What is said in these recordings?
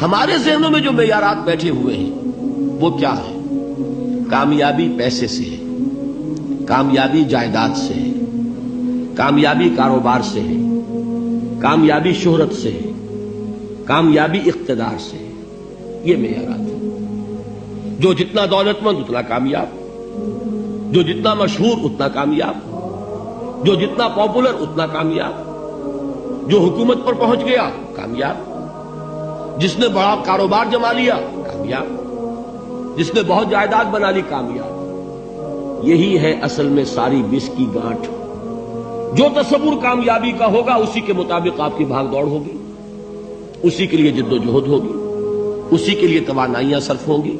ہمارے ذہنوں میں جو معیارات بیٹھے ہوئے ہیں وہ کیا ہے؟ کامیابی پیسے سے ہے، کامیابی جائیداد سے ہے، کامیابی کاروبار سے ہے، کامیابی شہرت سے ہے، کامیابی اقتدار سے ہے. یہ معیارات ہیں. جو جتنا دولت مند اتنا کامیاب، جو جتنا مشہور اتنا کامیاب، جو جتنا پاپولر اتنا کامیاب، جو حکومت پر پہنچ گیا کامیاب، جس نے بڑا کاروبار جما لیا کامیاب، جس نے بہت جائیداد بنا لی کامیاب. یہی ہے اصل میں ساری بس کی گانٹھ. جو تصور کامیابی کا ہوگا اسی کے مطابق آپ کی بھاگ دوڑ ہوگی، اسی کے لیے جد و جہد ہوگی، اسی کے لیے توانائیاں صرف ہوں گی،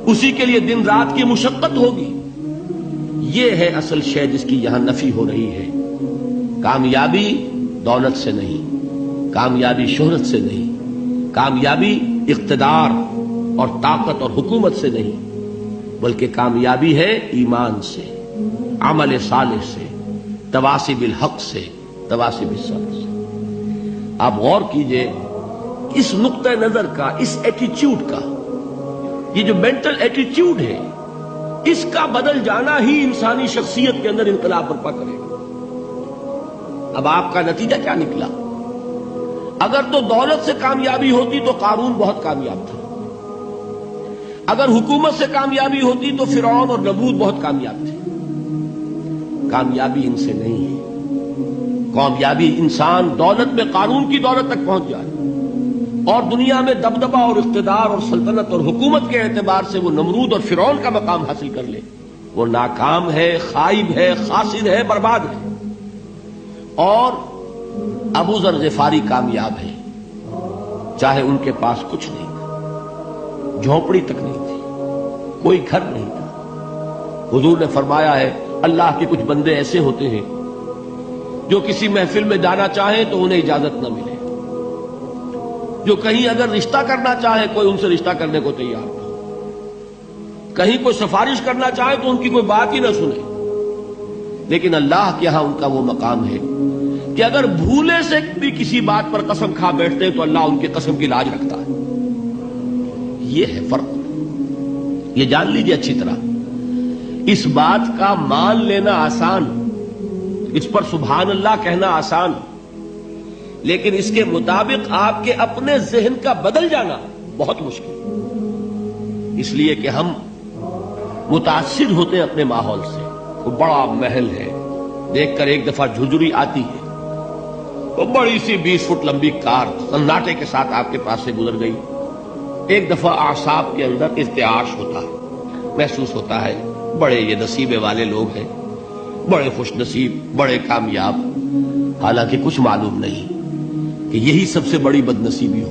اسی کے لیے دن رات کی مشقت ہوگی. یہ ہے اصل شے جس کی یہاں نفی ہو رہی ہے. کامیابی دولت سے نہیں، کامیابی شہرت سے نہیں، کامیابی اقتدار اور طاقت اور حکومت سے نہیں، بلکہ کامیابی ہے ایمان سے، عمل صالح سے، تواصی بالحق سے، تواصی بالصبر سے. آپ غور کیجئے اس نقطہ نظر کا، اس ایٹیچیوڈ کا، یہ جو مینٹل ایٹیچیوڈ ہے اس کا بدل جانا ہی انسانی شخصیت کے اندر انقلاب برپا کرے گا. اب آپ کا نتیجہ کیا نکلا؟ اگر تو دولت سے کامیابی ہوتی تو قارون بہت کامیاب تھا، اگر حکومت سے کامیابی ہوتی تو فرعون اور نمرود بہت کامیاب تھے. کامیابی ان سے نہیں ہے. کامیابی انسان دولت میں قارون کی دولت تک پہنچ جائے اور دنیا میں دبدبہ اور اقتدار اور سلطنت اور حکومت کے اعتبار سے وہ نمرود اور فرعون کا مقام حاصل کر لے، وہ ناکام ہے، خائب ہے، خاسر ہے، برباد ہے. اور ابو ذر غفاری کامیاب ہے، چاہے ان کے پاس کچھ نہیں تھا، جھونپڑی تک نہیں تھی، کوئی گھر نہیں تھا. حضور نے فرمایا ہے اللہ کے کچھ بندے ایسے ہوتے ہیں جو کسی محفل میں جانا چاہیں تو انہیں اجازت نہ ملے، جو کہیں اگر رشتہ کرنا چاہے کوئی ان سے رشتہ کرنے کو تیار نہ، کہیں کوئی سفارش کرنا چاہے تو ان کی کوئی بات ہی نہ سنے. لیکن اللہ کے ہاں ان کا وہ مقام ہے کہ اگر بھولے سے بھی کسی بات پر قسم کھا بیٹھتے ہیں تو اللہ ان کی قسم کی لاج رکھتا ہے. یہ ہے فرق. یہ جان لیجیے اچھی طرح. اس بات کا مان لینا آسان، اس پر سبحان اللہ کہنا آسان، لیکن اس کے مطابق آپ کے اپنے ذہن کا بدل جانا بہت مشکل. اس لیے کہ ہم متاثر ہوتے ہیں اپنے ماحول سے. وہ بڑا محل ہے، دیکھ کر ایک دفعہ جھجری آتی ہے، وہ بڑی سی 20 فٹ لمبی کار سناٹے کے ساتھ آپ کے پاس سے گزر گئی. ایک دفعہ اعصاب کے اندر ارتعاش ہوتا ہے، محسوس ہوتا ہے بڑے یہ نصیبے والے لوگ ہیں، بڑے خوش نصیب، بڑے کامیاب. حالانکہ کچھ معلوم نہیں کہ یہی سب سے بڑی بد نصیبی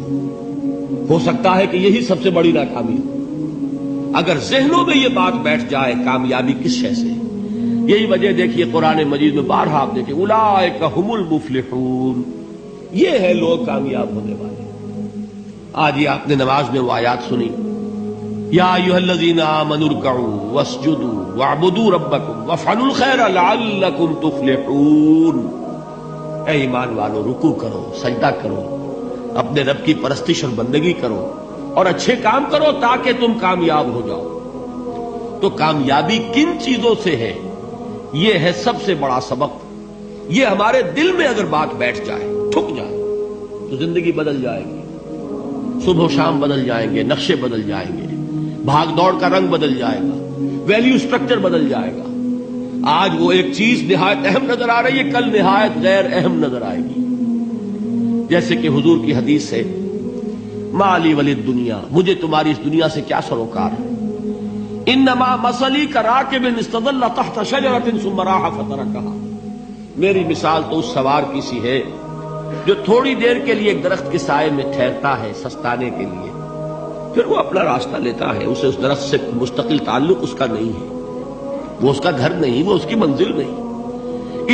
ہو سکتا ہے کہ یہی سب سے بڑی ناکامی ہو. اگر ذہنوں میں یہ بات بیٹھ جائے کامیابی کس شے سے. یہی وجہ دیکھیے قرآن مجید میں بارہا آپ دیکھیں اولئک ھم المفلحون، یہ ہے لوگ کامیاب ہونے والے. آج یہ آپ نے نماز میں وہ آیات سنی، یا ایھا الذین آمنوا ارکعوا واسجدوا واعبدوا ربکم وافعلوا الخیر لعلکم تفلحون. اے ایمان والو، رکوع کرو، سجدہ کرو، اپنے رب کی پرستش اور بندگی کرو اور اچھے کام کرو تاکہ تم کامیاب ہو جاؤ. تو کامیابی کن چیزوں سے ہے؟ یہ ہے سب سے بڑا سبق. یہ ہمارے دل میں اگر بات بیٹھ جائے، ٹھک جائے، تو زندگی بدل جائے گی. صبح و شام بدل جائیں گے، نقشے بدل جائیں گے، بھاگ دوڑ کا رنگ بدل جائے گا، ویلیو سٹرکچر بدل جائے گا. آج وہ ایک چیز نہایت اہم نظر آ رہی ہے، کل نہایت غیر اہم نظر آئے گی. جیسے کہ حضور کی حدیث ہے، مالی ولی الدنیا، مجھے تمہاری اس دنیا سے کیا سروکار ہے. انما مثلی کراکب استظل تحت شجرۃ ثم راح فترکها، میری مثال تو اس سوار کی سی ہے جو تھوڑی دیر کے لیے ایک درخت کے سائے میں ٹھہرتا ہے سستانے کے لیے، پھر وہ اپنا راستہ لیتا ہے. اسے اس درخت سے مستقل تعلق اس کا نہیں ہے، وہ اس کا گھر نہیں، وہ اس کی منزل نہیں.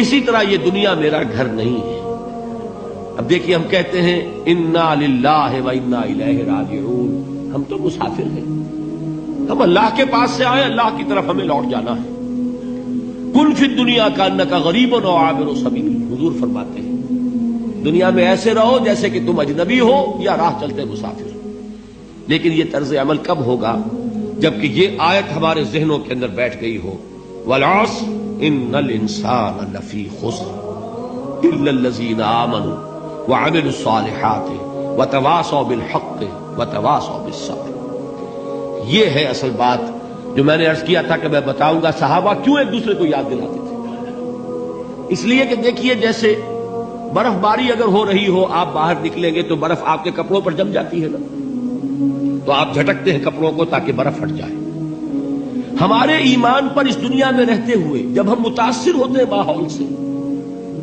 اسی طرح یہ دنیا میرا گھر نہیں ہے. اب دیکھیے ہم کہتے ہیں انا للہ و انا الیہ راجعون، ہم تو مسافر ہیں، ہم اللہ کے پاس سے آئے، اللہ کی طرف ہمیں لوٹ جانا ہے. کن فی الدنیا کانک غریب او عابر سبیل، حضور فرماتے ہیں دنیا میں ایسے رہو جیسے کہ تم اجنبی ہو یا راہ چلتے مسافر. لیکن یہ طرز عمل کب ہوگا؟ جبکہ یہ آیت ہمارے ذہنوں کے اندر بیٹھ گئی ہو، والعصر ان الانسان لفی خسر الا الذین آمنوا وعملوا الصالحات وتواصوا بالحق وتواصوا بالصبر۔ یہ ہے اصل بات جو میں نے عرض کیا تھا کہ میں بتاؤں گا صحابہ کیوں ایک دوسرے کو یاد دلاتے تھے۔ اس لیے کہ دیکھیے جیسے برف باری اگر ہو رہی ہو، آپ باہر نکلیں گے تو برف آپ کے کپڑوں پر جم جاتی ہے نا، تو آپ جھٹکتے ہیں کپڑوں کو تاکہ برف ہٹ جائے۔ ہمارے ایمان پر اس دنیا میں رہتے ہوئے جب ہم متاثر ہوتے ہیں ماحول سے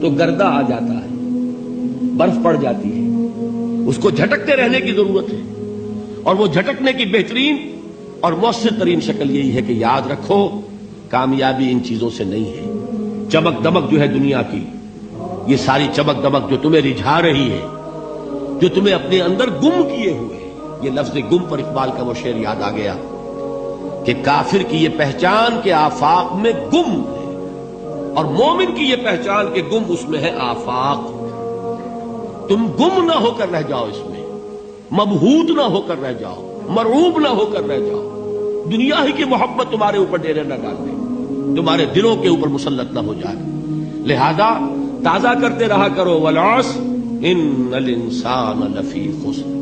تو گردہ آ جاتا ہے، برف پڑ جاتی ہے، اس کو جھٹکتے رہنے کی ضرورت ہے۔ اور وہ جھٹکنے کی بہترین اور مؤثر ترین شکل یہی ہے کہ یاد رکھو کامیابی ان چیزوں سے نہیں ہے۔ چمک دمک جو ہے دنیا کی، یہ ساری چمک دمک جو تمہیں رجھا رہی ہے، جو تمہیں اپنے اندر گم کیے ہوئے، یہ لفظ گم پر اقبال کا وہ شعر یاد آ گیا کہ کافر کی یہ پہچان کے آفاق میں گم ہے، اور مومن کی یہ پہچان کے گم اس میں ہے آفاق۔ تم گم نہ ہو کر رہ جاؤ، اس میں مبہوت نہ ہو کر رہ جاؤ، مرعوب نہ ہو کر رہ جاؤ، دنیا ہی کی محبت تمہارے اوپر ڈیرے نہ ڈال دے، تمہارے دلوں کے اوپر مسلط نہ ہو جائے۔ لہذا تازہ کرتے رہا کرو، والعصر ان الانسان لفی خسر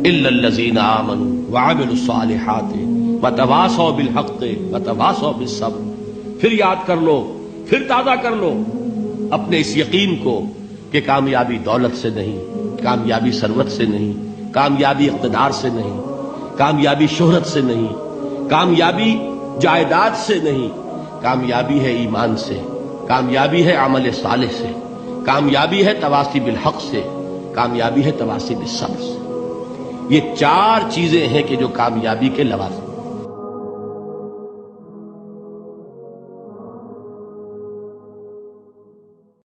الا الذین آمنوا وعملوا الصالحات وتواصوا بالحق وتواصوا بالصبر۔ پھر یاد کر لو، پھر تازہ کر لو اپنے اس یقین کو کہ کامیابی دولت سے نہیں، کامیابی ثروت سے نہیں، کامیابی اقتدار سے نہیں، کامیابی شہرت سے نہیں، کامیابی جائیداد سے نہیں، کامیابی ہے ایمان سے، کامیابی ہے عمل صالح سے، کامیابی ہے تواصی بالحق سے، کامیابی ہے تواصی بالصبر سے۔ یہ چار چیزیں ہیں کہ جو کامیابی کے لوازم